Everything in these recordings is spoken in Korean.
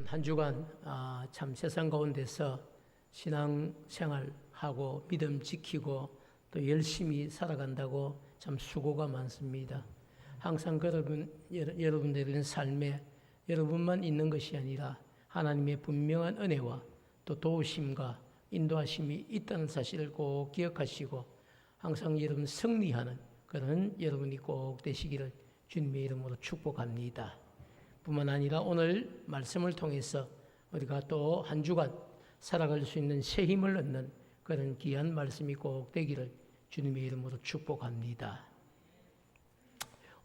여러분 한 주간 참 세상 가운데서 신앙생활하고 믿음 지키고 또 열심히 살아간다고 참 수고가 많습니다. 항상 여러분들의 삶에 여러분만 있는 것이 아니라 하나님의 분명한 은혜와 또 도우심과 인도하심이 있다는 사실을 꼭 기억하시고 항상 여러분 승리하는 그런 여러분이 꼭 되시기를 주님의 이름으로 축복합니다. 뿐만 아니라 오늘 말씀을 통해서 우리가 또 한 주간 살아갈 수 있는 새 힘을 얻는 그런 귀한 말씀이 꼭 되기를 주님의 이름으로 축복합니다.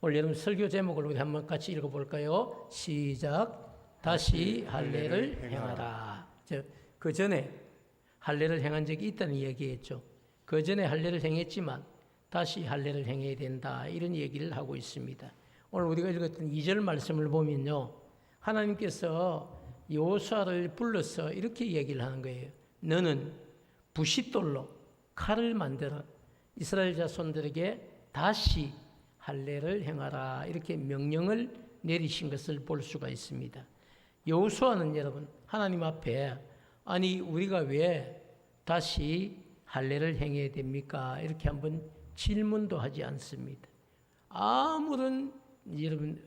오늘 여러분 설교 제목을 우리 한번 같이 읽어볼까요? 시작. 다시 할례를 행하라. 그 전에 할례를 행한 적이 있다는 이야기했죠. 그 전에 할례를 행했지만 다시 할례를 행해야 된다. 이런 얘기를 하고 있습니다. 오늘 우리가 읽었던 2절 말씀을 보면요. 하나님께서 여호수아를 불러서 이렇게 얘기를 하는 거예요. 너는 부싯돌로 칼을 만들어 이스라엘 자손들에게 다시 할례를 행하라. 이렇게 명령을 내리신 것을 볼 수가 있습니다. 여호수아는 여러분 하나님 앞에 아니 우리가 왜 다시 할례를 행해야 됩니까? 이렇게 한번 질문도 하지 않습니다. 아무런 여러분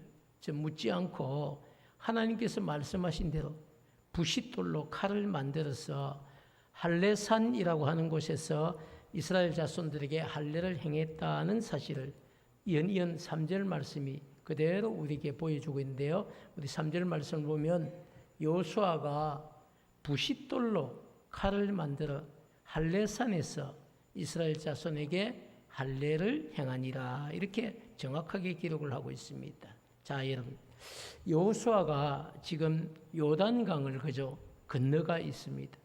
묻지 않고 하나님께서 말씀하신 대로 부싯돌로 칼을 만들어서 할례산이라고 하는 곳에서 이스라엘 자손들에게 할례를 행했다는 사실을 연이은 3절 말씀이 그대로 우리에게 보여주고 있는데요. 우리 3절 말씀을 보면 여호수아가 부싯돌로 칼을 만들어 할례산에서 이스라엘 자손에게 할례를 행하니라 이렇게 정확하게 기록을 하고 있습니다. 자, 여러분 여호수아가 지금 요단강을 그저 건너가 있습니다.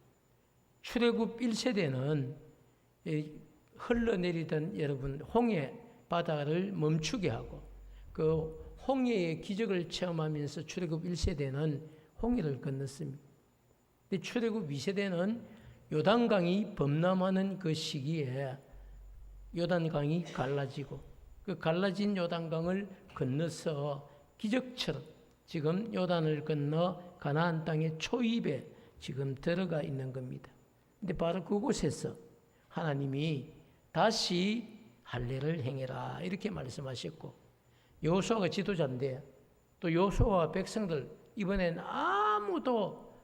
출애굽 1세대는 흘러내리던 여러분 홍해 바다를 멈추게 하고 그 홍해의 기적을 체험하면서 출애굽 1세대는 홍해를 건넜습니다. 근데 출애굽 2세대는 요단강이 범람하는 그 시기에 요단강이 갈라지고 그 갈라진 요단강을 건너서 기적처럼 지금 요단을 건너 가나안 땅의 초입에 지금 들어가 있는 겁니다. 근데 바로 그곳에서 하나님이 다시 할례를 행해라 이렇게 말씀하셨고 여호수아가 지도자인데 또 여호수아와 백성들 이번엔 아무도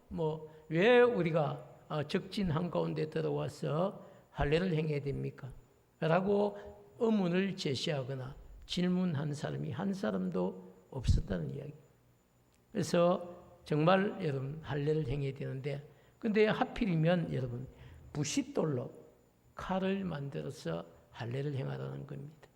왜 우리가 적진 한가운데 들어와서 할례를 행해야 됩니까? 라고 의문을 제시하거나 질문한 사람이 한 사람도 없었다는 이야기. 그래서 정말 여러분 할례를 행해야 되는데 근데 하필이면 여러분 부싯돌로 칼을 만들어서 할례를 행하라는 겁니다.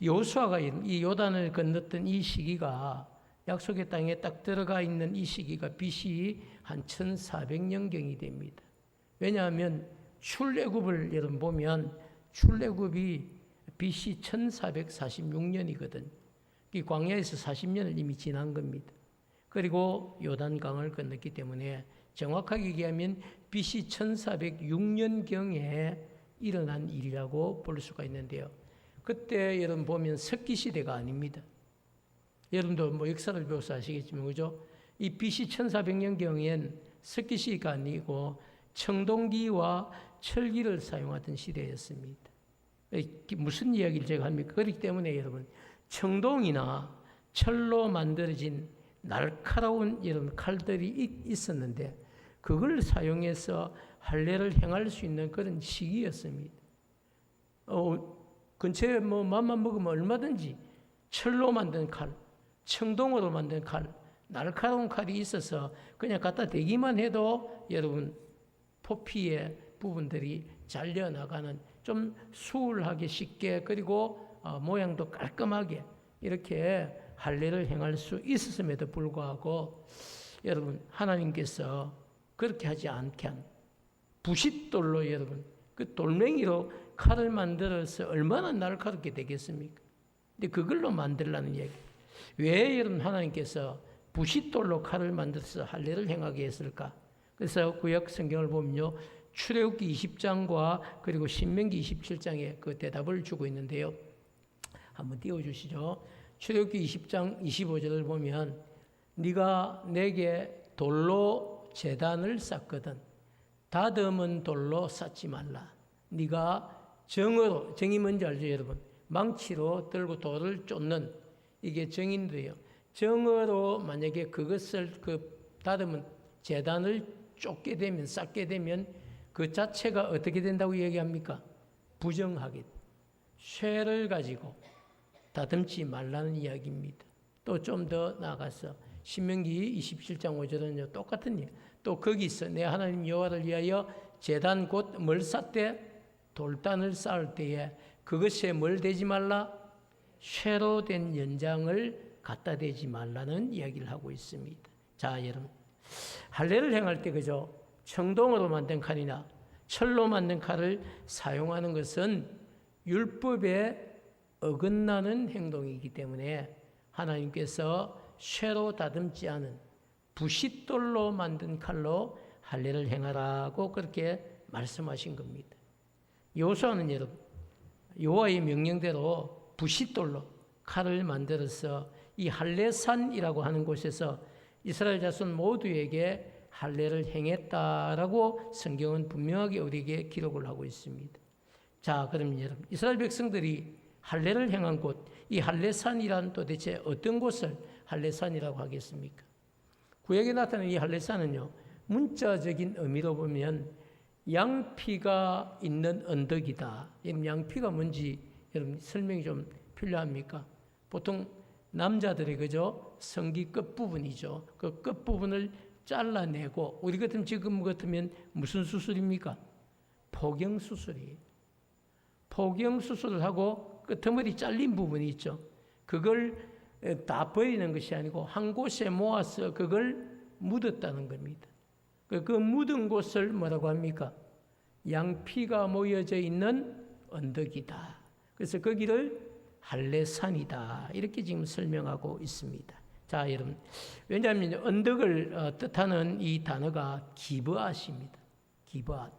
여호수아가 이 요단을 건넜던 이 시기가 약속의 땅에 딱 들어가 있는 이 시기가 BC 한 1400년경이 됩니다. 왜냐하면 출애굽을 여러분 보면 출애굽이 BC 1446년이거든. 이 광야에서 40년을 이미 지난 겁니다. 그리고 요단강을 건넜기 때문에 정확하게 얘기하면 BC 1406년경에 일어난 일이라고 볼 수가 있는데요. 그때 여러분 보면 석기시대가 아닙니다. 여러분도 역사를 배워서 아시겠지만 그죠? 이 BC 1400년경엔 석기시가 아니고 청동기와 철기를 사용하던 시대였습니다. 무슨 이야기를 제가 합니까? 그렇기 때문에 여러분 청동이나 철로 만들어진 날카로운 이런 칼들이 있었는데 그걸 사용해서 할례를 행할 수 있는 그런 시기였습니다. 근처에 맘만 먹으면 얼마든지 철로 만든 칼, 청동으로 만든 칼, 날카로운 칼이 있어서 그냥 갖다 대기만 해도 여러분 포피의 부분들이 잘려나가는 좀 수월하게 쉽게 그리고 모양도 깔끔하게 이렇게 할례를 행할 수 있었음에도 불구하고 여러분 하나님께서 그렇게 하지 않게 한 부싯돌로 여러분 그 돌멩이로 칼을 만들어서 얼마나 날카롭게 되겠습니까? 근데 그걸로 만들라는 얘기. 왜 여러분 하나님께서 부싯돌로 칼을 만들어서 할례를 행하게 했을까? 그래서 구약 성경을 보면요. 출애굽기 20장과 그리고 신명기 27장에 그 대답을 주고 있는데요. 한번 띄워주시죠. 출애굽기 20장 25절을 보면 네가 내게 돌로 제단을 쌓거든 다듬은 돌로 쌓지 말라. 네가 정으로, 정이 뭔지 알죠 여러분? 망치로 들고 돌을 쫓는 이게 정인데요. 정으로 만약에 그것을 다듬은 제단을 쫓게 되면, 쌓게 되면 그 자체가 어떻게 된다고 얘기합니까? 부정하게, 쇠를 가지고 다듬지 말라는 이야기입니다. 또 좀 더 나아가서 신명기 27장 5절은요 똑같은 일. 또 거기서 내 하나님 여호와를 위하여 제단 곧 뭘 쌓되 돌단을 쌓을 때에 그것에 뭘 대지 말라? 쇠로 된 연장을 갖다 대지 말라는 이야기를 하고 있습니다. 자, 여러분, 할례를 행할 때 그죠? 청동으로 만든 칼이나 철로 만든 칼을 사용하는 것은 율법에 어긋나는 행동이기 때문에 하나님께서 쇠로 다듬지 않은 부싯돌로 만든 칼로 할례를 행하라고 그렇게 말씀하신 겁니다. 여호수아는 여러분, 여호와의 명령대로 부싯돌로 칼을 만들어서 이 할례산이라고 하는 곳에서 이스라엘 자손 모두에게 할례를 행했다라고 성경은 분명하게 우리에게 기록을 하고 있습니다. 자, 그럼 여러분, 이스라엘 백성들이 할례를 행한 곳, 이 할례산이란 도대체 어떤 곳을 할례산이라고 하겠습니까? 구약에 나타난 이 할례산은요, 문자적인 의미로 보면 양피가 있는 언덕이다. 양피가 뭔지 여러분 설명이 좀 필요합니까? 보통 남자들이 그죠? 성기 끝부분이죠. 그 끝부분을 잘라내고, 우리 같으면 지금 같으면 무슨 수술입니까? 포경수술이에요. 포경수술을 하고 끄트머리 잘린 부분이 있죠. 그걸 다 버리는 것이 아니고 한 곳에 모아서 그걸 묻었다는 겁니다. 그 묻은 곳을 뭐라고 합니까? 양피가 모여져 있는 언덕이다. 그래서 거기를 할례산이다. 이렇게 지금 설명하고 있습니다. 자, 여러분, 왜냐하면 언덕을 뜻하는 이 단어가 기브앗입니다. 기브앗.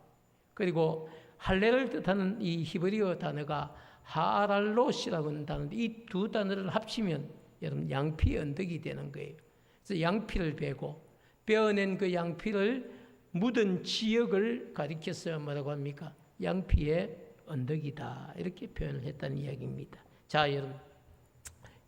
그리고 할례를 뜻하는 이 히브리어 단어가 하알롯이라고 하는 단어인데 이 두 단어를 합치면 여러분 양피 언덕이 되는 거예요. 그래서 양피를 베고 베어낸 그 양피를 묻은 지역을 가리켜서 뭐라고 합니까? 양피의 언덕이다. 이렇게 표현을 했다는 이야기입니다. 자, 여러분,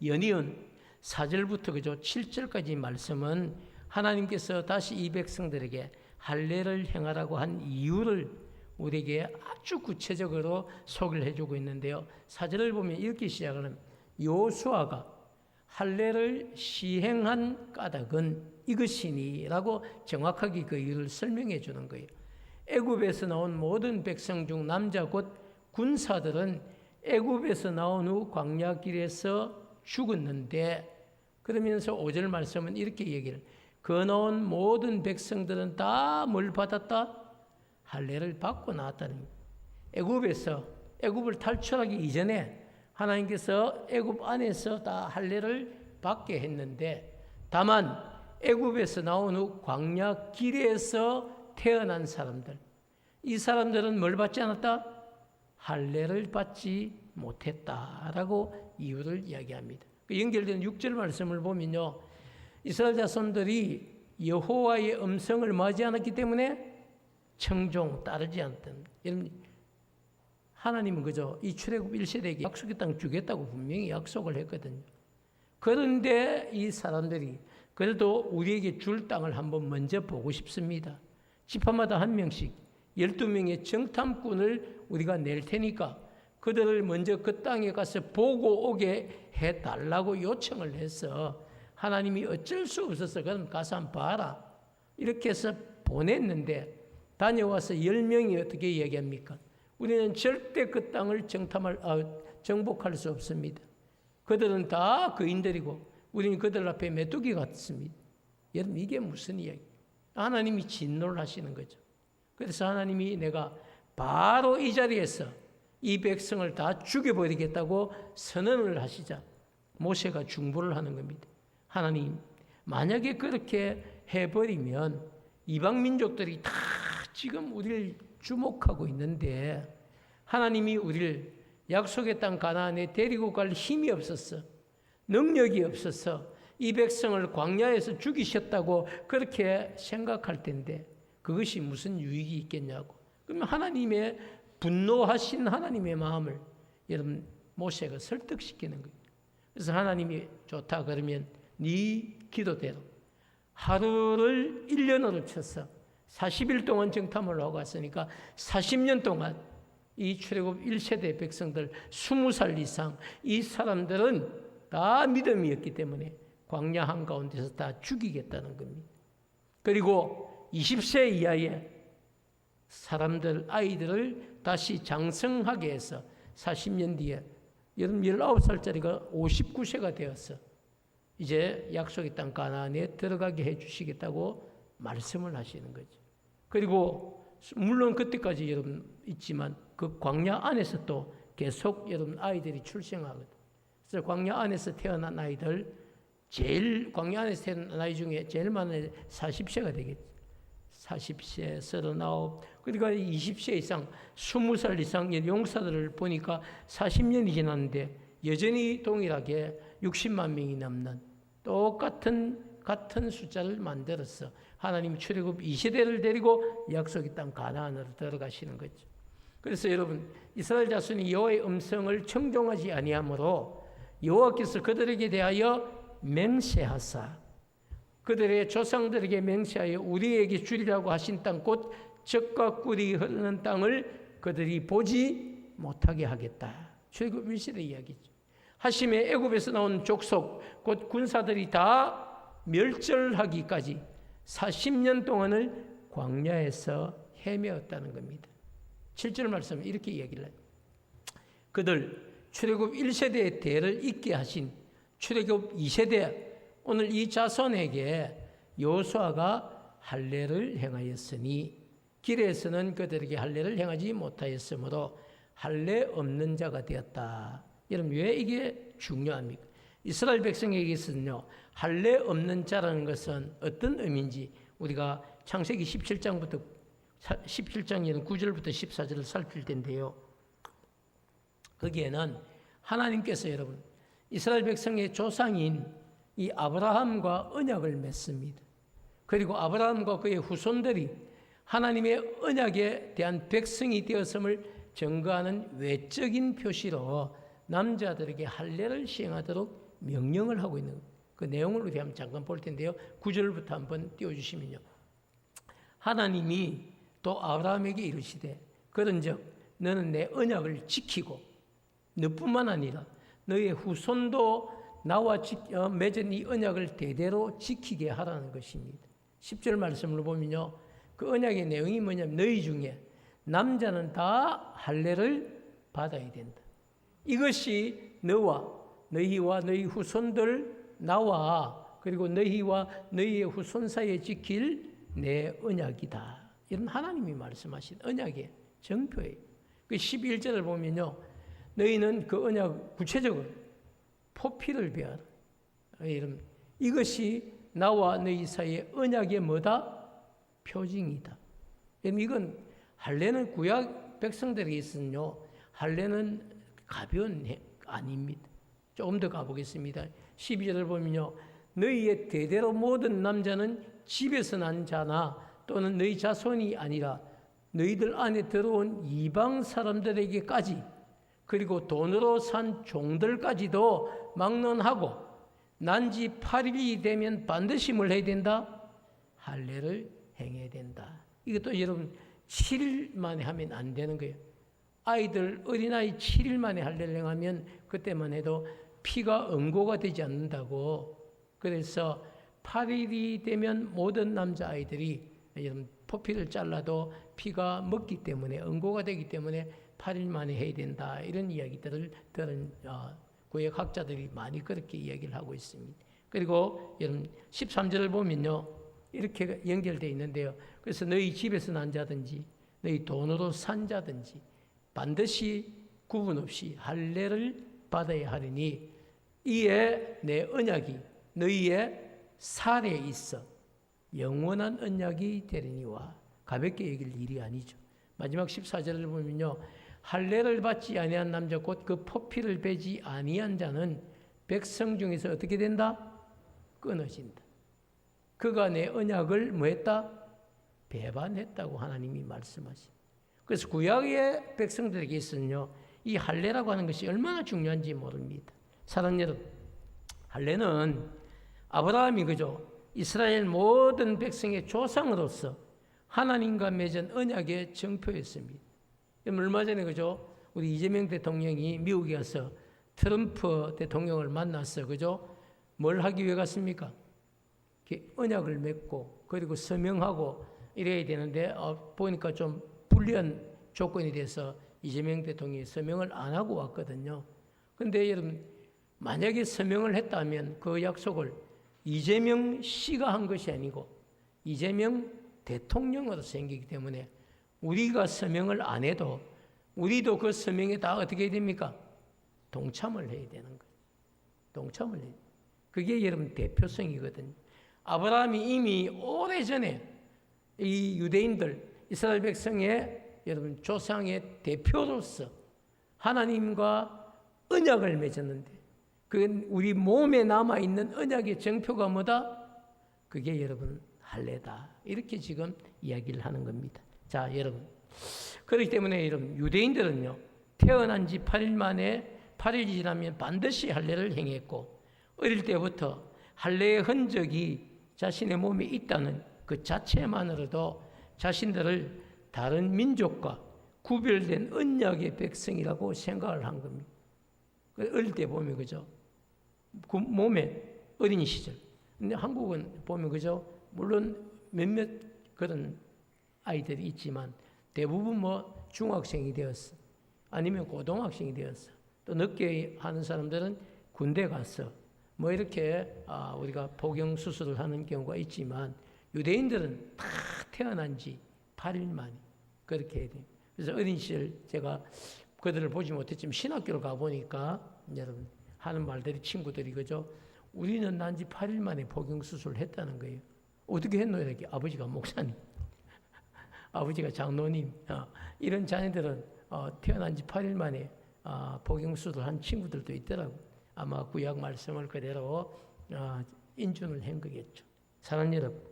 연이은 4절부터 그죠? 7절까지 말씀은 하나님께서 다시 이 백성들에게 할례를 행하라고 한 이유를 우리에게 아주 구체적으로 소개를 해주고 있는데요. 4절을 보면 이렇게 시작하는 여호수아가 할례를 시행한 까닭은 이것이니라고 정확하게 그 이유를 설명해 주는 거예요. 애굽에서 나온 모든 백성 중 남자 곧 군사들은 애굽에서 나온 후 광야길에서 죽었는데, 그러면서 5절 말씀은 이렇게 얘기를, 그 나온 모든 백성들은 다 뭘 받았다? 할례를 받고 나왔다는 겁니다. 애굽을 탈출하기 이전에 하나님께서 애굽 안에서 다 할례를 받게 했는데, 다만 애굽에서 나온 후 광야 길에서 태어난 사람들, 이 사람들은 뭘 받지 않았다? 할례를 받지 못했다라고 이유를 이야기합니다. 연결된 6절 말씀을 보면요, 이스라엘 자손들이 여호와의 음성을 뭐하지 않았기 때문에 청종 따르지 않던, 여러분 하나님은 그죠? 이 출애굽 1세대에게 약속의 땅 주겠다고 분명히 약속을 했거든요. 그런데 이 사람들이 그래도 우리에게 줄 땅을 한번 먼저 보고 싶습니다. 지파마다 한 명씩 12명의 정탐꾼을 우리가 낼 테니까 그들을 먼저 그 땅에 가서 보고 오게 해달라고 요청을 해서 하나님이 어쩔 수 없어서 그럼 가서 한번 봐라 이렇게 해서 보냈는데, 다녀와서 10명이 어떻게 얘기합니까? 우리는 절대 그 땅을 정복할 수 없습니다. 그들은 다 거인들이고 우리는 그들 앞에 메뚜기 같습니다. 여러분, 이게 무슨 이야기? 하나님이 진노를 하시는 거죠. 그래서 하나님이 내가 바로 이 자리에서 이 백성을 다 죽여버리겠다고 선언을 하시자 모세가 중보를 하는 겁니다. 하나님, 만약에 그렇게 해버리면 이방 민족들이 다 지금 우리를 주목하고 있는데 하나님이 우리를 약속의 땅 가나안에 데리고 갈 힘이 없었어, 능력이 없어서 이 백성을 광야에서 죽이셨다고 그렇게 생각할 텐데 그것이 무슨 유익이 있겠냐고. 그러면 하나님의 분노하신 하나님의 마음을 여러분 모세가 설득시키는 거예요. 그래서 하나님이 좋다 그러면 네 기도대로 하루를 1년으로 쳐서 40일 동안 정탐을 하고 왔으니까 40년 동안 이 출애굽 1세대 백성들 20살 이상 이 사람들은 다 믿음이었기 때문에 광야 한가운데서 다 죽이겠다는 겁니다. 그리고 20세 이하의 사람들 아이들을 다시 장성하게 해서 40년 뒤에 여러분 19살짜리가 59세가 되었어. 이제 약속의 땅 가나안에 들어가게 해 주시겠다고 말씀을 하시는 거죠. 그리고 물론 그때까지 여러분 있지만 그 광야 안에서 또 계속 여러분 아이들이 출생하거든. 그래서 광야 안에서 태어난 아이들 제일 광야 안에서 태어난 아이 중에 제일 많은 40세가 되겠지. 40세, 39, 그러니까 20세 이상, 20살 이상의 용사들을 보니까 40년이 지났는데 여전히 동일하게 60만 명이 넘는 같은 숫자를 만들었어. 하나님 출애굽 2세대를 데리고 약속의 땅 가나안으로 들어가시는 거죠. 그래서 여러분 이스라엘 자손이 여호와의 음성을 청종하지 아니하므로 여호와께서 그들에게 대하여 맹세하사 그들의 조상들에게 맹세하여 우리에게 주리라고 하신 땅 곧 젖과 꿀이 흐르는 땅을 그들이 보지 못하게 하겠다. 출애굽 1세대 이야기죠. 하심에 애굽에서 나온 족속 곧 군사들이 다 멸절하기까지 40년 동안을 광야에서 헤매었다는 겁니다. 7절 말씀은 이렇게 이야기를 해요. 그들 출애굽 1세대의 대를 잇게 하신 출애굽 2세대 오늘 이 자손에게 여호수아가 할례를 행하였으니 길에서는 그들에게 할례를 행하지 못하였으므로 할례 없는 자가 되었다. 여러분 왜 이게 중요합니까? 이스라엘 백성에게서는요 할례 없는 자라는 것은 어떤 의미인지 우리가 창세기 17장부터 17장에는 9절부터 14절을 살필 텐데요. 거기에는 하나님께서 여러분 이스라엘 백성의 조상인 이 아브라함과 언약을 맺습니다. 그리고 아브라함과 그의 후손들이 하나님의 언약에 대한 백성이 되었음을 증거하는 외적인 표시로 남자들에게 할례를 시행하도록 명령을 하고 있는 그 내용을 우리 한번 잠깐 볼 텐데요. 9절부터 한번 띄워주시면요. 하나님이 또 아브라함에게 이르시되 그런즉 너는 내 언약을 지키고 너뿐만 아니라 너의 후손도 나와 맺은 이 언약을 대대로 지키게 하라는 것입니다. 10절 말씀을 보면요. 그 언약의 내용이 뭐냐면 너희 중에 남자는 다 할례를 받아야 된다. 이것이 너희와 너희 후손들 나와 그리고 너희와 너희의 후손 사이에 지킬 내 언약이다. 이런 하나님이 말씀하신 언약의 정표예요. 그 11절을 보면요. 너희는 그 언약 구체적으로 포피를 베어라. 이것이 나와 너희 사이의 언약의 뭐다? 표징이다. 이건 할례는 구약 백성들에게 있으면요. 할례는 가벼운 아닙니다. 조금 더 가보겠습니다. 12절을 보면요. 너희의 대대로 모든 남자는 집에서 난 자나 또는 너희 자손이 아니라 너희들 안에 들어온 이방 사람들에게까지 그리고 돈으로 산 종들까지도 막론하고 난지 8일이 되면 반드시 뭘 해야 된다? 할례를 행해야 된다. 이것도 여러분 7일 만에 하면 안 되는 거예요. 아이들 어린아이 7일 만에 할례를 행하면 그때만 해도 피가 응고가 되지 않는다고. 그래서 8일이 되면 모든 남자아이들이 여러분 포피를 잘라도 피가 먹기 때문에 응고가 되기 때문에 8일 만에 해야 된다. 이런 이야기들을 들은 구약 학자들이 많이 그렇게 이야기를 하고 있습니다. 그리고 여러분 13절을 보면요. 이렇게 연결되어 있는데요. 그래서 너희 집에서 난 자든지 너희 돈으로 산 자든지 반드시 구분 없이 할례를 받아야 하리니 이에 내 언약이 너희의 살에 있어 영원한 언약이 되리니와. 가볍게 얘기할 일이 아니죠. 마지막 14절을 보면요. 할례를 받지 아니한 남자 곧 그 포피를 베지 아니한 자는 백성 중에서 어떻게 된다? 끊어진다. 그가 내 언약을 뭐했다? 배반했다고 하나님이 말씀하십니다. 그래서 구약의 백성들에게 있어서는요, 이 할례라고 하는 것이 얼마나 중요한지 모릅니다. 사랑하는 여러분, 할례는 아브라함이 그죠? 이스라엘 모든 백성의 조상으로서 하나님과 맺은 언약의 정표였습니다. 얼마 전에 그죠? 우리 이재명 대통령이 미국에 가서 트럼프 대통령을 만나서 그죠? 뭘 하기 위해 갔습니까? 언약을 맺고 그리고 서명하고 이래야 되는데 보니까 좀 불리한 조건이 돼서 이재명 대통령이 서명을 안 하고 왔거든요. 그런데 여러분, 만약에 서명을 했다면 그 약속을 이재명 씨가 한 것이 아니고 이재명 대통령으로 생기기 때문에 우리가 서명을 안 해도 우리도 그 서명에 다 어떻게 해야 됩니까? 동참을 해야 되는 거예요. 동참을 해야 돼요. 그게 여러분 대표성이거든요. 아브라함이 이미 오래전에 이 유대인들, 이스라엘 백성의 여러분 조상의 대표로서 하나님과 언약을 맺었는데 그 우리 몸에 남아있는 언약의 정표가 뭐다? 그게 여러분 할례다. 이렇게 지금 이야기를 하는 겁니다. 자, 여러분. 그렇기 때문에 여러분 유대인들은요, 태어난 지 8일 만에 8일이 지나면 반드시 할례를 행했고 어릴 때부터 할례의 흔적이 자신의 몸에 있다는 그 자체만으로도 자신들을 다른 민족과 구별된 언약의 백성이라고 생각을 한 겁니다. 어릴 때 보면 그죠? 그 몸에 어린 시절. 근데 한국은 보면 그죠? 물론 몇몇 그런 아이들이 있지만 대부분 뭐 중학생이 되었어. 아니면 고등학생이 되었어. 또 늦게 하는 사람들은 군대 갔어. 뭐 이렇게 우리가 포경 수술을 하는 경우가 있지만 유대인들은 다 태어난 지 8일 만에 그렇게 해야 돼요. 그래서 어린 시절 제가 그들을 보지 못했지만 신학교를 가보니까 여러분 하는 말들이 친구들이 그죠? 우리는 난 지 8일 만에 포경 수술을 했다는 거예요. 어떻게 했노? 이렇게 아버지가 목사님, 아버지가 장로님, 이런 자녀들은 태어난 지 8일 만에 포경 수술을 한 친구들도 있더라고. 아마 구약 말씀을 그대로 인준을 한 거겠죠. 사랑하는 여러분,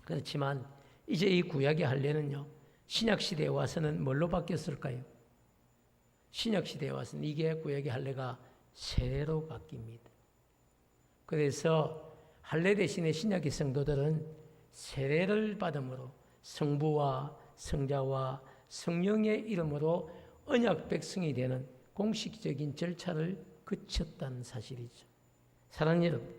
그렇지만 이제 이 구약의 할례는요, 신약 시대에 와서는 뭘로 바뀌었을까요? 신약 시대에 와서는 이게 구약의 할례가 세례로 바뀝니다. 그래서 할례 대신에 신약의 성도들은 세례를 받음으로 성부와 성자와 성령의 이름으로 언약 백성이 되는 공식적인 절차를 거쳤다는 사실이죠. 사랑하는 여러분,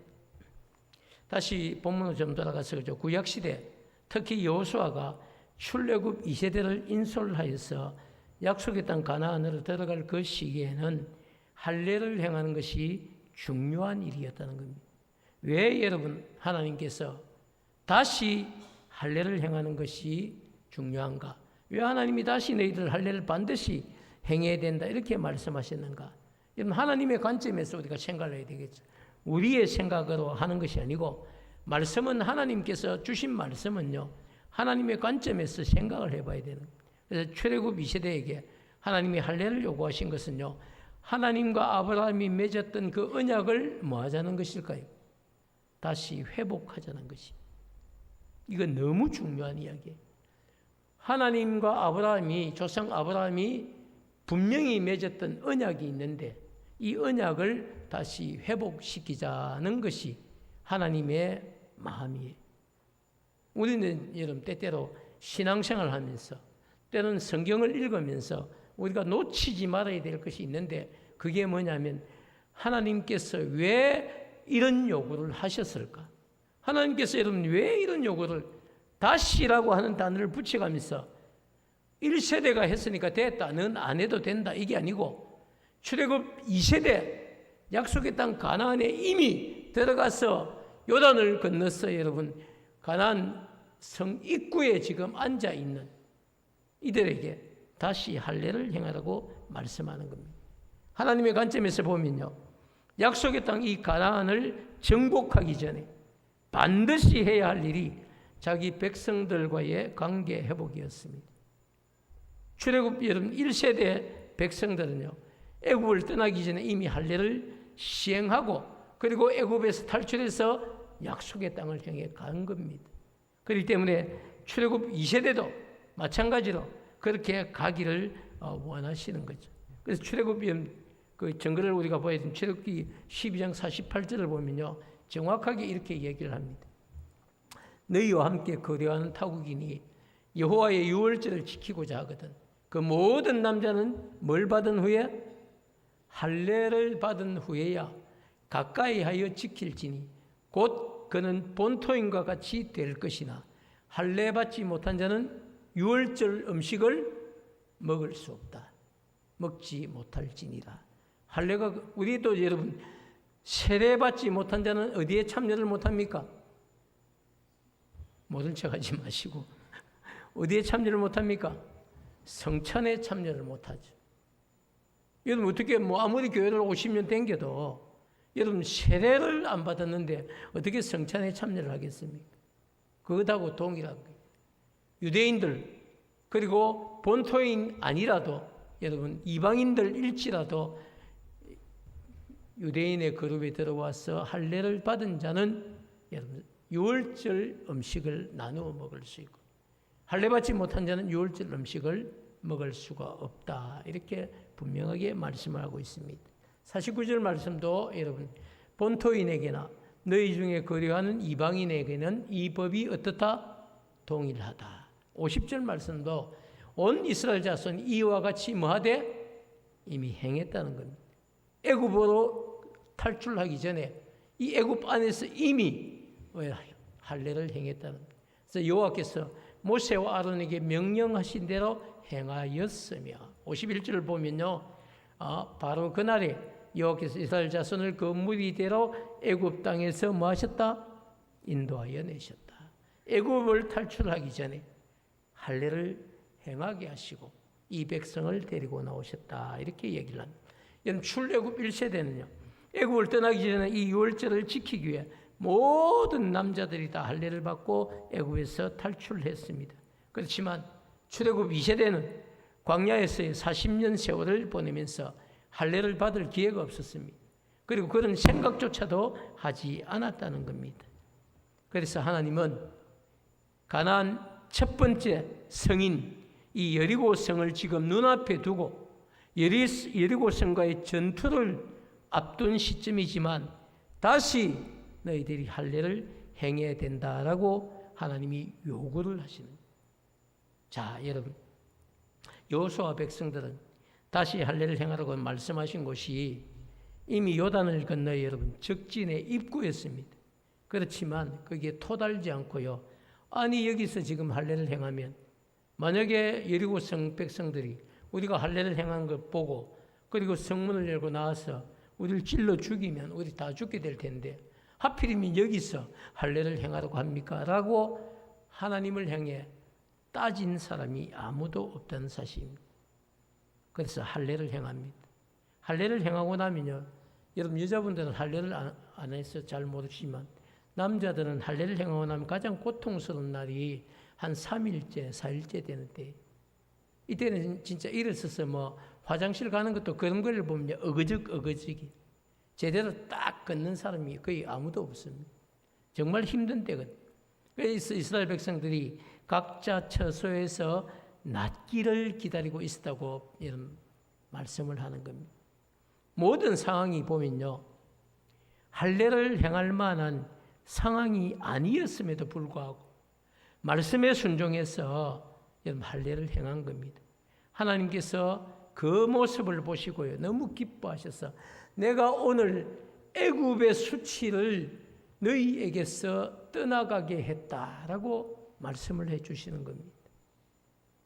다시 본문으로 좀 돌아가서 그죠? 구약 시대, 특히 여호수아가 출애굽 2세대를 인솔하여서 약속의 땅 가나안으로 들어갈 그 시기에는 할례를 행하는 것이 중요한 일이었다는 겁니다. 왜 여러분 하나님께서 다시 할례를 행하는 것이 중요한가? 왜 하나님이 다시 너희들 할례를 반드시 행해야 된다 이렇게 말씀하셨는가? 여러분 하나님의 관점에서 우리가 생각을 해야 되겠죠. 우리의 생각으로 하는 것이 아니고 말씀은 하나님께서 주신 말씀은요, 하나님의 관점에서 생각을 해봐야 되는 거예요. 그래서 출애굽 2세대에게 하나님이 할례를 요구하신 것은요, 하나님과 아브라함이 맺었던 그 언약을 뭐 하자는 것일까요? 다시 회복하자는 것이. 이건 너무 중요한 이야기예요. 하나님과 아브라함이, 조상 아브라함이 분명히 맺었던 언약이 있는데 이 언약을 다시 회복시키자는 것이 하나님의 마음이에요. 우리는 여러분 때때로 신앙생활을 하면서 때로는 성경을 읽으면서 우리가 놓치지 말아야 될 것이 있는데 그게 뭐냐면 하나님께서 왜 이런 요구를 하셨을까? 하나님께서 여러분 왜 이런 요구를 다시라고 하는 단어를 붙여가면서 1세대가 했으니까 됐다, 넌 안 해도 된다 이게 아니고 출애굽 2세대 약속의 땅 가나안에 이미 들어가서 요단을 건너서 여러분 가나안 성 입구에 지금 앉아 있는 이들에게 다시 할례를 행하라고 말씀하는 겁니다. 하나님의 관점에서 보면요, 약속의 땅 이 가나안을 정복하기 전에 반드시 해야 할 일이 자기 백성들과의 관계 회복이었습니다. 출애굽 여러분 1세대 백성들은요, 애굽을 떠나기 전에 이미 할례를 시행하고 그리고 애굽에서 탈출해서 약속의 땅을 향해 간 겁니다. 그렇기 때문에 출애굽 2세대도 마찬가지로 그렇게 가기를 원하시는 거죠. 그래서 출애굽 그 증거를 우리가 봐야 되는 출애굽기 12장 48절을 보면요, 정확하게 이렇게 얘기를 합니다. 너희와 함께 거류하는 타국인이 여호와의 유월절을 지키고자 하거든 그 모든 남자는 뭘 받은 후에? 할례를 받은 후에야 가까이 하여 지킬지니 곧 그는 본토인과 같이 될 것이나 할례 받지 못한 자는 유월절 음식을 먹을 수 없다. 먹지 못할지니라. 할례가 우리도 여러분 세례 받지 못한 자는 어디에 참여를 못합니까? 모른 척하지 마시고 어디에 참여를 못합니까? 성찬에 참여를 못하죠. 여러분 어떻게 아무리 교회를 50년 댕겨도 여러분 세례를 안 받았는데 어떻게 성찬에 참여를 하겠습니까? 그것하고 동일한 거예요. 유대인들 그리고 본토인 아니라도 여러분 이방인들일지라도 유대인의 그룹에 들어와서 할례를 받은 자는 여러분 유월절 음식을 나누어 먹을 수 있고 할례 받지 못한 자는 유월절 음식을 먹을 수가 없다. 이렇게 분명하게 말씀을 하고 있습니다. 49절 말씀도 여러분 본토인에게나 너희 중에 거류하는 이방인에게는 이 법이 어떻다? 동일하다. 50절 말씀도 온 이스라엘 자손이 이와 같이 뭐하되? 이미 행했다는 겁니다. 애굽으로 탈출하기 전에 이 애굽 안에서 이미 할례를 행했다는 겁니다. 그래서 여호와께서 모세와 아론에게 명령하신 대로 행하였으며 51절을 보면요, 바로 그날에 여호와께서 이스라엘 자손을 그 무리대로 애굽 땅에서 뭐 하셨다? 인도하여 내셨다. 애굽을 탈출하기 전에 할례를 행하게 하시고 이 백성을 데리고 나오셨다. 이렇게 얘기를 합니다. 여러분 출애굽 1세대는요. 애굽을 떠나기 전에 이 유월절을 지키기 위해 모든 남자들이 다 할례를 받고 애굽에서 탈출했습니다. 그렇지만 출애굽 2세대는 광야에서의 40년 세월을 보내면서 할례를 받을 기회가 없었습니다. 그리고 그런 생각조차도 하지 않았다는 겁니다. 그래서 하나님은 가나안 첫 번째 성인 이 여리고 성을 지금 눈앞에 두고 여리고 성과의 전투를 앞둔 시점이지만 다시 너희들이 할례를 행해야 된다라고 하나님이 요구를 하시는 거예요. 자, 여러분 여호수아 백성들은 다시 할례를 행하라고 말씀하신 곳이 이미 요단을 건너 여러분 적진의 입구였습니다. 그렇지만 거기에 토달지 않고요. 아니 여기서 지금 할례를 행하면 만약에 여리고성 백성들이 우리가 할례를 행한 걸 보고 그리고 성문을 열고 나와서 우리를 찔러 죽이면 우리 다 죽게 될 텐데 하필이면 여기서 할례를 행하라고 합니까? 라고 하나님을 향해 따진 사람이 아무도 없다는 사실입니다. 그래서 할례를 행합니다. 할례를 행하고 나면요. 여러분 여자분들은 할례를 안 해서 잘 모르시지만 남자들은 할례를 행하고 나면 가장 고통스러운 날이 한 3일째, 4일째 되는 때. 이때는 진짜 일어서서 화장실 가는 것도 그런 걸 보면 어거적이 제대로 딱 걷는 사람이 거의 아무도 없습니다. 정말 힘든 때거든요. 그래서 이스라엘 백성들이 각자 처소에서 낫기를 기다리고 있었다고 이런 말씀을 하는 겁니다. 모든 상황이 보면요. 할례를 행할 만한 상황이 아니었음에도 불구하고 말씀에 순종해서 여러분 할례를 행한 겁니다. 하나님께서 그 모습을 보시고요. 너무 기뻐하셔서 내가 오늘 애굽의 수치를 너희에게서 떠나가게 했다라고 말씀을 해 주시는 겁니다.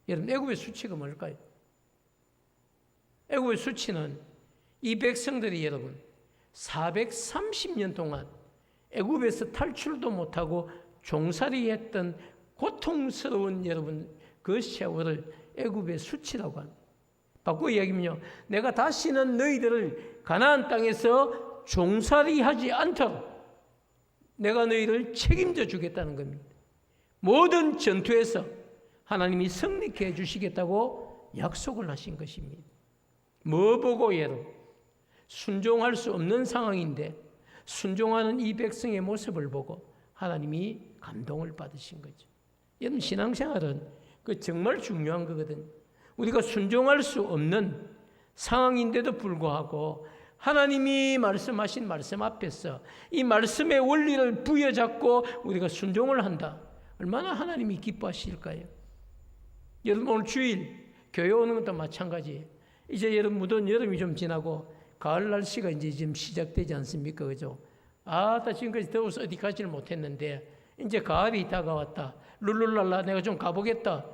여러분 애굽의 수치가 뭘까요? 애굽의 수치는 이 백성들이 여러분 430년 동안 애굽에서 탈출도 못하고 종살이했던 고통스러운 여러분 그 세월을 애굽의 수치라고 합니다. 바꾸어 이야기하면요. 내가 다시는 너희들을 가나안 땅에서 종살이하지 않도록 내가 너희를 책임져 주겠다는 겁니다. 모든 전투에서 하나님이 승리케 해주시겠다고 약속을 하신 것입니다. 뭐 보고 여러분 순종할 수 없는 상황인데 순종하는 이 백성의 모습을 보고 하나님이 감동을 받으신 거죠. 여러분, 신앙생활은 그 정말 중요한 거거든요. 우리가 순종할 수 없는 상황인데도 불구하고 하나님이 말씀하신 말씀 앞에서 이 말씀의 원리를 부여잡고 우리가 순종을 한다. 얼마나 하나님이 기뻐하실까요? 여러분, 오늘 주일 교회 오는 것도 마찬가지예요. 이제 여러분, 무더운 여름이 좀 지나고 가을 날씨가 이제 좀 시작되지 않습니까? 그죠? 나 지금까지 더워서 어디 가지를 못했는데 이제 가을이 다가왔다. 룰룰랄라 내가 좀 가보겠다.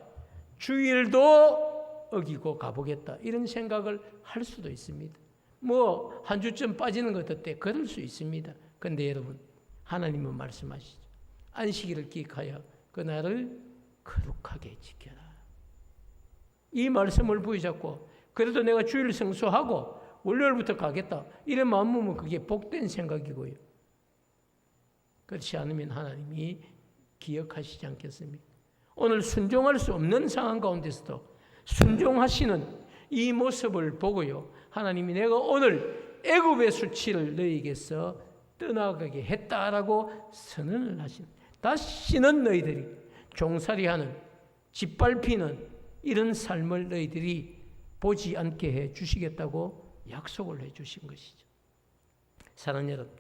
주일도 어기고 가보겠다. 이런 생각을 할 수도 있습니다. 뭐 한 주쯤 빠지는 것 어때? 그럴 수 있습니다. 그런데 여러분, 하나님은 말씀하시죠. 안식일을 기억하여 그날을 거룩하게 지켜라. 이 말씀을 부여잡고 그래도 내가 주일 성수하고 월요일부터 가겠다. 이런 마음 먹으면 그게 복된 생각이고요. 그렇지 않으면 하나님이 기억하시지 않겠습니까? 오늘 순종할 수 없는 상황 가운데서도 순종하시는 이 모습을 보고요. 하나님이 내가 오늘 애굽의 수치를 너희에게서 떠나가게 했다라고 선언을 하신, 다시는 너희들이 종살이하는, 짓밟히는 이런 삶을 너희들이 보지 않게 해 주시겠다고 약속을 해 주신 것이죠. 사랑하는 여러분,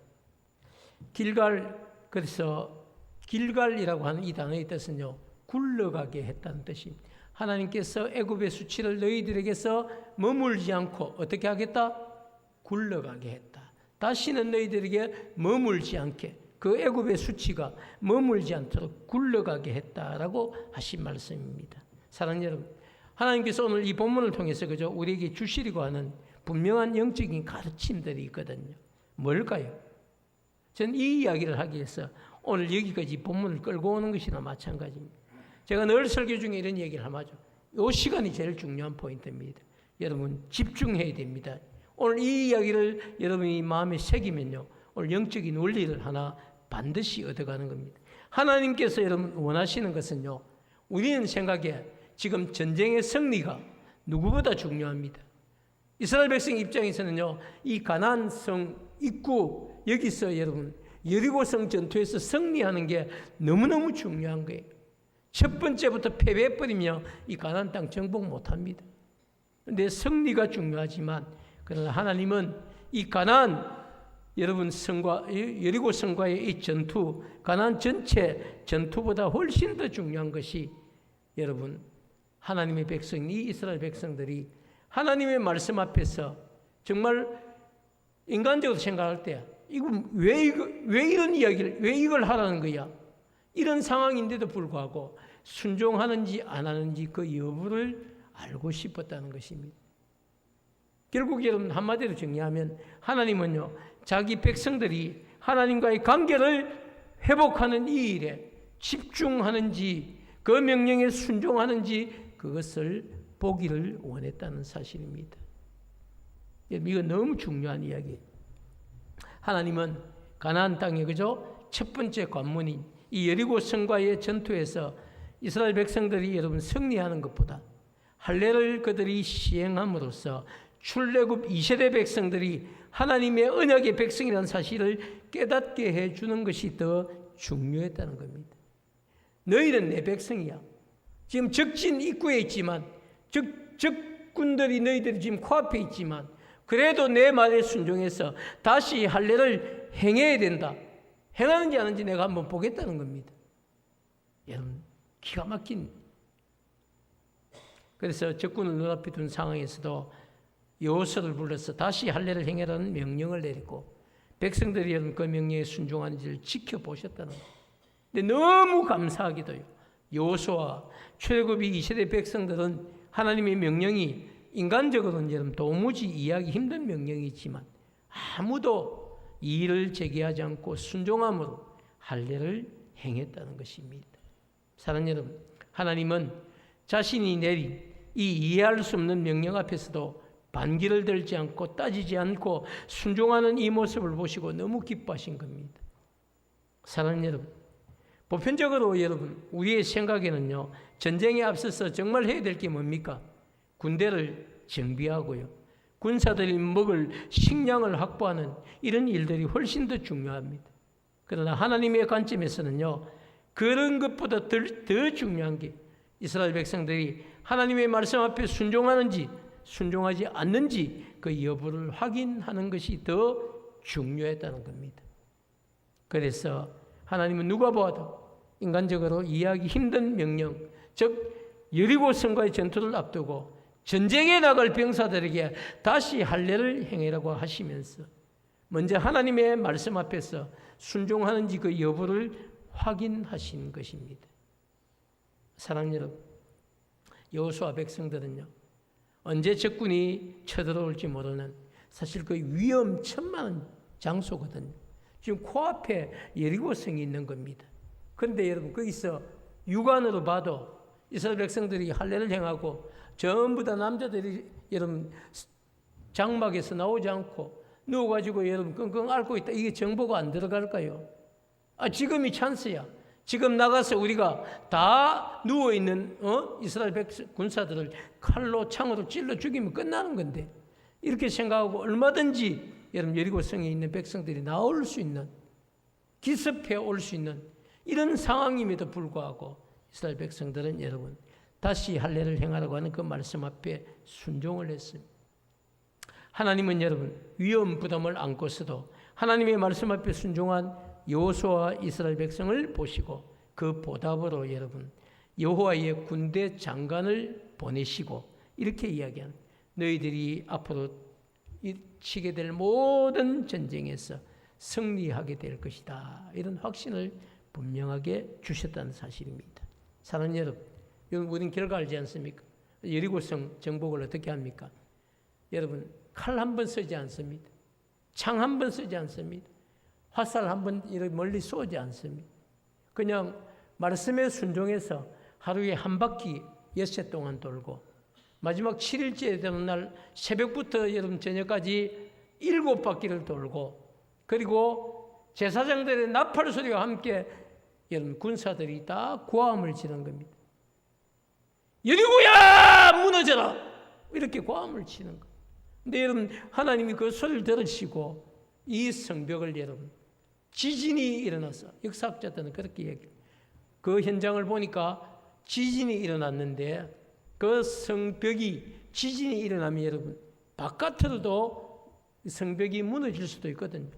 그래서 길갈이라고 하는 이 단어의 뜻은요, 굴러가게 했다는 뜻입니다. 하나님께서 애굽의 수치를 너희들에게서 머물지 않고 어떻게 하겠다? 굴러가게 했다. 다시는 너희들에게 머물지 않게, 그 애굽의 수치가 머물지 않도록 굴러가게 했다라고 하신 말씀입니다. 사랑하는 여러분, 하나님께서 오늘 이 본문을 통해서 그저 우리에게 주시려고 하는 분명한 영적인 가르침들이 있거든요. 뭘까요? 저는 이 이야기를 하기 위해서 오늘 여기까지 본문을 끌고 오는 것이나 마찬가지입니다. 제가 늘 설교 중에 이런 얘기를 하죠. 이 시간이 제일 중요한 포인트입니다. 여러분, 집중해야 됩니다. 오늘 이 이야기를 여러분이 마음에 새기면요, 오늘 영적인 원리를 하나 반드시 얻어가는 겁니다. 하나님께서 여러분 원하시는 것은요, 우리는 생각에 지금 전쟁의 승리가 누구보다 중요합니다. 이스라엘 백성 입장에서는요, 이 가나안 성 입구, 여기서 여러분 여리고성 전투에서 승리하는 게 너무너무 중요한 거예요. 첫 번째부터 패배해버리면 이 가나안 땅 정복 못합니다. 그런데 승리가 중요하지만, 그러나 하나님은 이 가나안 여러분 성과, 여리고 성과의 이 전투, 가나안 전체 전투보다 훨씬 더 중요한 것이 여러분, 하나님의 백성, 이 이스라엘 백성들이 하나님의 말씀 앞에서 정말 인간적으로 생각할 때 이거 왜 이런 이야기를, 왜 이걸 하라는 거야? 이런 상황인데도 불구하고 순종하는지 안 하는지 그 여부를 알고 싶었다는 것입니다. 결국 여러분, 한마디로 정리하면 하나님은요, 자기 백성들이 하나님과의 관계를 회복하는 이 일에 집중하는지 그 명령에 순종하는지 그것을 보기를 원했다는 사실입니다. 이거 너무 중요한 이야기예요. 하나님은 가나안 땅에 그저 첫 번째 관문인 이 여리고 성과의 전투에서 이스라엘 백성들이 여러분 승리하는 것보다 할례를 그들이 시행함으로써 출애굽 2세대 백성들이 하나님의 언약의 백성이라는 사실을 깨닫게 해주는 것이 더 중요했다는 겁니다. 너희는 내 백성이야. 지금 적진 입구에 있지만, 적군들이 너희들이 지금 코앞에 있지만, 그래도 내 말에 순종해서 다시 할례를 행해야 된다. 행하는지 안 하는지 내가 한번 보겠다는 겁니다. 여러분, 기가 막힌. 그래서 적군을 눈앞에 둔 상황에서도 여호수아를 불러서 다시 할례를 행하라는 명령을 내리고 백성들이 여러분 그 명령에 순종하는지를 지켜보셨다는 거예요. 근데 너무 감사하게도요, 여호수아 출애굽이 2세대 백성들은 하나님의 명령이 인간적으로는 여러분 도무지 이해하기 힘든 명령이지만 아무도 이의를 제기하지 않고 순종함으로 할례를 행했다는 것입니다. 사랑하는 여러분, 하나님은 자신이 내린 이 이해할 수 없는 명령 앞에서도 반기를 들지 않고 따지지 않고 순종하는 이 모습을 보시고 너무 기뻐하신 겁니다. 사랑하는 여러분, 보편적으로 여러분 우리의 생각에는요, 전쟁에 앞서서 정말 해야 될 게 뭡니까? 군대를 정비하고요, 군사들이 먹을 식량을 확보하는 이런 일들이 훨씬 더 중요합니다. 그러나 하나님의 관점에서는요, 그런 것보다 더 중요한 게 이스라엘 백성들이 하나님의 말씀 앞에 순종하는지 순종하지 않는지 그 여부를 확인하는 것이 더 중요했다는 겁니다. 그래서 하나님은 누가 보아도 인간적으로 이해하기 힘든 명령, 즉 여리고성과의 전투를 앞두고 전쟁에 나갈 병사들에게 다시 할례를 행하라고 하시면서 먼저 하나님의 말씀 앞에서 순종하는지 그 여부를 확인하신 것입니다. 사랑하는 여러분, 여호수아 백성들은요, 언제 적군이 쳐들어올지 모르는 사실 그 위험천만한 장소거든요. 지금 코앞에 여리고성이 있는 겁니다. 그런데 여러분, 거기서 육안으로 봐도 이스라엘 백성들이 할례를 행하고 전부 다 남자들이 여러분 장막에서 나오지 않고 누워가지고 여러분 끙끙 앓고 있다. 이게 정보가 안 들어갈까요? 지금이 찬스야. 지금 나가서 우리가 다 누워있는 이스라엘 군사들을 칼로 창으로 찔러 죽이면 끝나는 건데, 이렇게 생각하고 얼마든지 여러분 여리고성에 있는 백성들이 나올 수 있는, 기습해 올 수 있는 이런 상황임에도 불구하고 이스라엘 백성들은 여러분 다시 할례를 행하라고 하는 그 말씀 앞에 순종을 했습니다. 하나님은 여러분 위험 부담을 안고서도 하나님의 말씀 앞에 순종한 여호수아와 이스라엘 백성을 보시고 그 보답으로 여러분 여호와의 군대 장관을 보내시고 이렇게 이야기하는, 너희들이 앞으로 치게 될 모든 전쟁에서 승리하게 될 것이다, 이런 확신을 분명하게 주셨다는 사실입니다. 사랑하는 여러분, 우리는 결과 알지 않습니까? 여리고성 정복을 어떻게 합니까? 여러분, 칼 한 번 쓰지 않습니다. 창 한 번 쓰지 않습니다. 화살 한 번 이렇게 멀리 쏘지 않습니다. 그냥 말씀에 순종해서 하루에 한 바퀴 엿새 동안 돌고, 마지막 7일째 되는 날 새벽부터 여러분 저녁까지 7바퀴를 돌고, 그리고 제사장들의 나팔 소리와 함께 여러분 군사들이 다 고함을 지는 겁니다. 여리고야 무너져라, 이렇게 고함을 치는 거예요. 근데 여러분 하나님이 그 소리를 들으시고 이 성벽을 여러분 지진이 일어나서, 역사학자들은 그렇게 얘기해요. 그 현장을 보니까 지진이 일어났는데 그 성벽이 지진이 일어나면 여러분 바깥으로도 성벽이 무너질 수도 있거든요.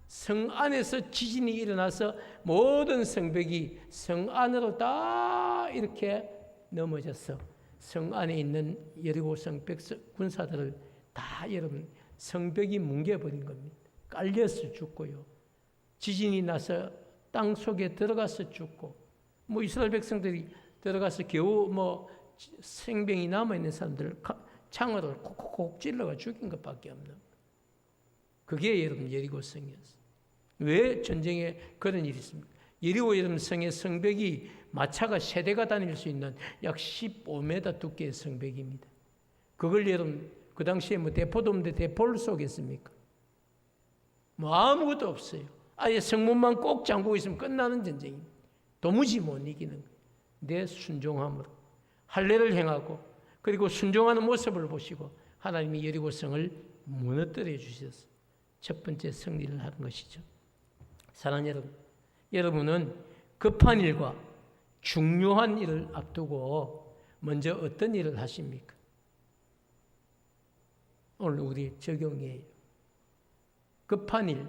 성 안에서 지진이 일어나서 모든 성벽이 성 안으로 다 이렇게 넘어져서 성 안에 있는 여리고성 군사들을 다 여러분 성벽이 뭉개버린 겁니다. 깔려서 죽고요. 지진이 나서 땅 속에 들어가서 죽고, 이스라엘 백성들이 들어가서 겨우 생명이 남아있는 사람들을 창으로 콕콕콕 찔러가 죽인 것밖에 없는, 그게 여러분 여리고성이었어요. 왜 전쟁에 그런 일이 있습니까? 여리고 여러분 성의 성벽이 마차가 세대가 다닐 수 있는 약 15m 두께의 성벽입니다. 그걸 여러분 그 당시에 대포도 없는데 대포를 쏘겠습니까? 아무것도 없어요. 아예 성문만 꼭 잠그고 있으면 끝나는 전쟁입니다. 도무지 못 이기는 거예요. 내 순종함으로 할례를 행하고 그리고 순종하는 모습을 보시고 하나님이 여리고성을 무너뜨려 주셔서 첫 번째 승리를 하는 것이죠. 사랑하는 여러분, 여러분은 급한 일과 중요한 일을 앞두고 먼저 어떤 일을 하십니까? 오늘 우리 적용이에요. 급한 일,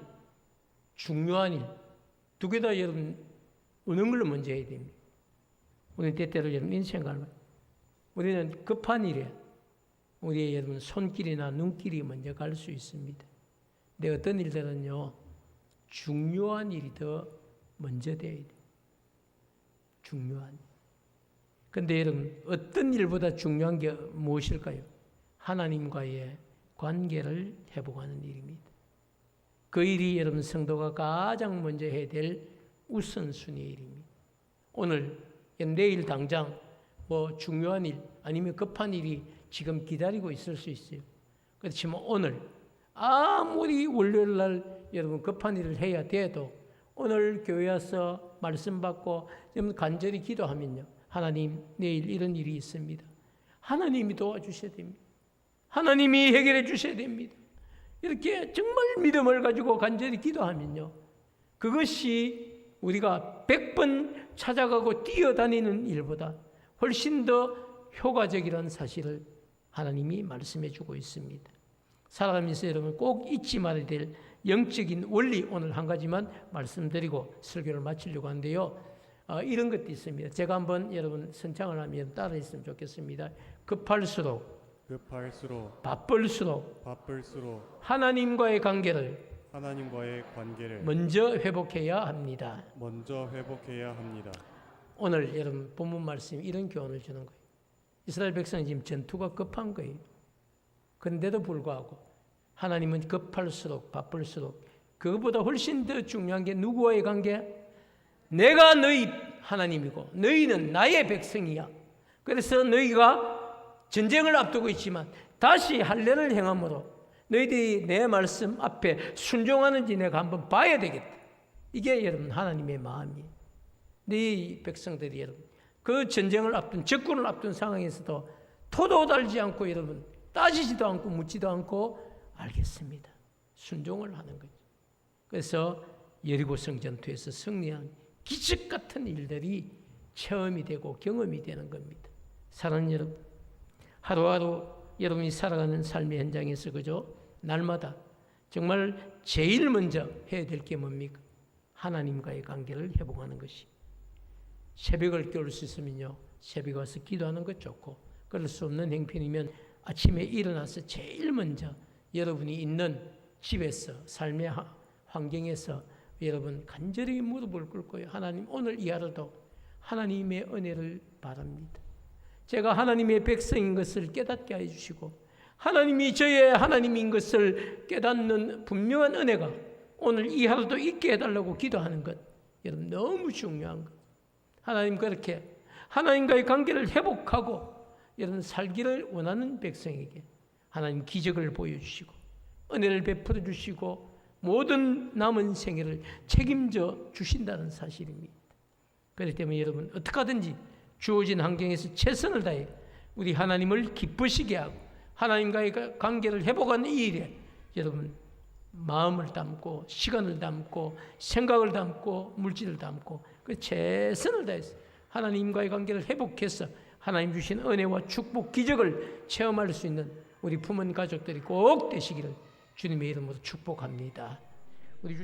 중요한 일, 두 개 다 여러분 어느 걸로 먼저 해야 됩니다. 우리는 때때로 여러분 인생을, 우리는 급한 일에 우리의 여러분 손길이나 눈길이 먼저 갈 수 있습니다. 근데 어떤 일들은요, 중요한 일이 더 먼저 돼야 돼요. 중요한 일. 근데 여러분, 어떤 일보다 중요한 게 무엇일까요? 하나님과의 관계를 회복하는 일입니다. 그 일이 여러분 성도가 가장 먼저 해야 될 우선순위의 일입니다. 오늘, 내일 당장 중요한 일 아니면 급한 일이 지금 기다리고 있을 수 있어요. 그렇지만 오늘 아무리 월요일 날 여러분 급한 일을 해야 돼도 오늘 교회 와서 말씀 받고 간절히 기도하면요, 하나님 내일 이런 일이 있습니다. 하나님이 도와주셔야 됩니다. 하나님이 해결해 주셔야 됩니다. 이렇게 정말 믿음을 가지고 간절히 기도하면요, 그것이 우리가 100번 찾아가고 뛰어다니는 일보다 훨씬 더 효과적이라는 사실을 하나님이 말씀해 주고 있습니다. 살아가면서 여러분 꼭 잊지 말아야 될 영적인 원리, 오늘 한 가지만 말씀드리고 설교를 마치려고 하는데요. 이런 것도 있습니다. 제가 한번 여러분 선창을 하면 따라했으면 좋겠습니다. 급할수록 바쁠수록 하나님과의 관계를 먼저 회복해야 합니다. 오늘 여러분 본문 말씀이 이런 교훈을 주는 거예요. 이스라엘 백성이 지금 전투가 급한 거예요. 그런데도 불구하고 하나님은 급할수록 바쁠수록 그것보다 훨씬 더 중요한 게 누구와의 관계? 내가 너희 하나님이고 너희는 나의 백성이야. 그래서 너희가 전쟁을 앞두고 있지만 다시 할례를 행함으로 너희들이 내 말씀 앞에 순종하는지 내가 한번 봐야 되겠다. 이게 여러분 하나님의 마음이에요. 너희 백성들이 여러분 그 전쟁을 앞둔 적군을 앞둔 상황에서도 토도 달지 않고 여러분 따지지도 않고 묻지도 않고 알겠습니다. 순종을 하는 거죠. 그래서 여리고 성전투에서 승리한 기적 같은 일들이 체험이 되고 경험이 되는 겁니다. 사랑하는 여러분, 하루하루 여러분이 살아가는 삶의 현장에서 그죠? 날마다 정말 제일 먼저 해야 될 게 뭡니까? 하나님과의 관계를 회복하는 것이. 새벽을 깨울 수 있으면요, 새벽에 와서 기도하는 것 좋고, 그럴 수 없는 행편이면 아침에 일어나서 제일 먼저 여러분이 있는 집에서, 삶의 환경에서 여러분 간절히 무릎을 꿇고요, 하나님 오늘 이 하루도 하나님의 은혜를 바랍니다. 제가 하나님의 백성인 것을 깨닫게 해주시고 하나님이 저의 하나님인 것을 깨닫는 분명한 은혜가 오늘 이 하루도 있게 해달라고 기도하는 것, 여러분 너무 중요한 것. 하나님 그렇게 하나님과의 관계를 회복하고 여러분 살기를 원하는 백성에게 하나님 기적을 보여주시고 은혜를 베풀어 주시고 모든 남은 생애를 책임져 주신다는 사실입니다. 그렇기 때문에 여러분 어떻게 하든지 주어진 환경에서 최선을 다해 우리 하나님을 기쁘시게 하고 하나님과의 관계를 회복하는 이 일에 여러분 마음을 담고 시간을 담고 생각을 담고 물질을 담고 그 최선을 다해서 하나님과의 관계를 회복해서 하나님 주신 은혜와 축복 기적을 체험할 수 있는 우리 부모님 가족들이 꼭 되시기를 주님의 이름으로 축복합니다. 우리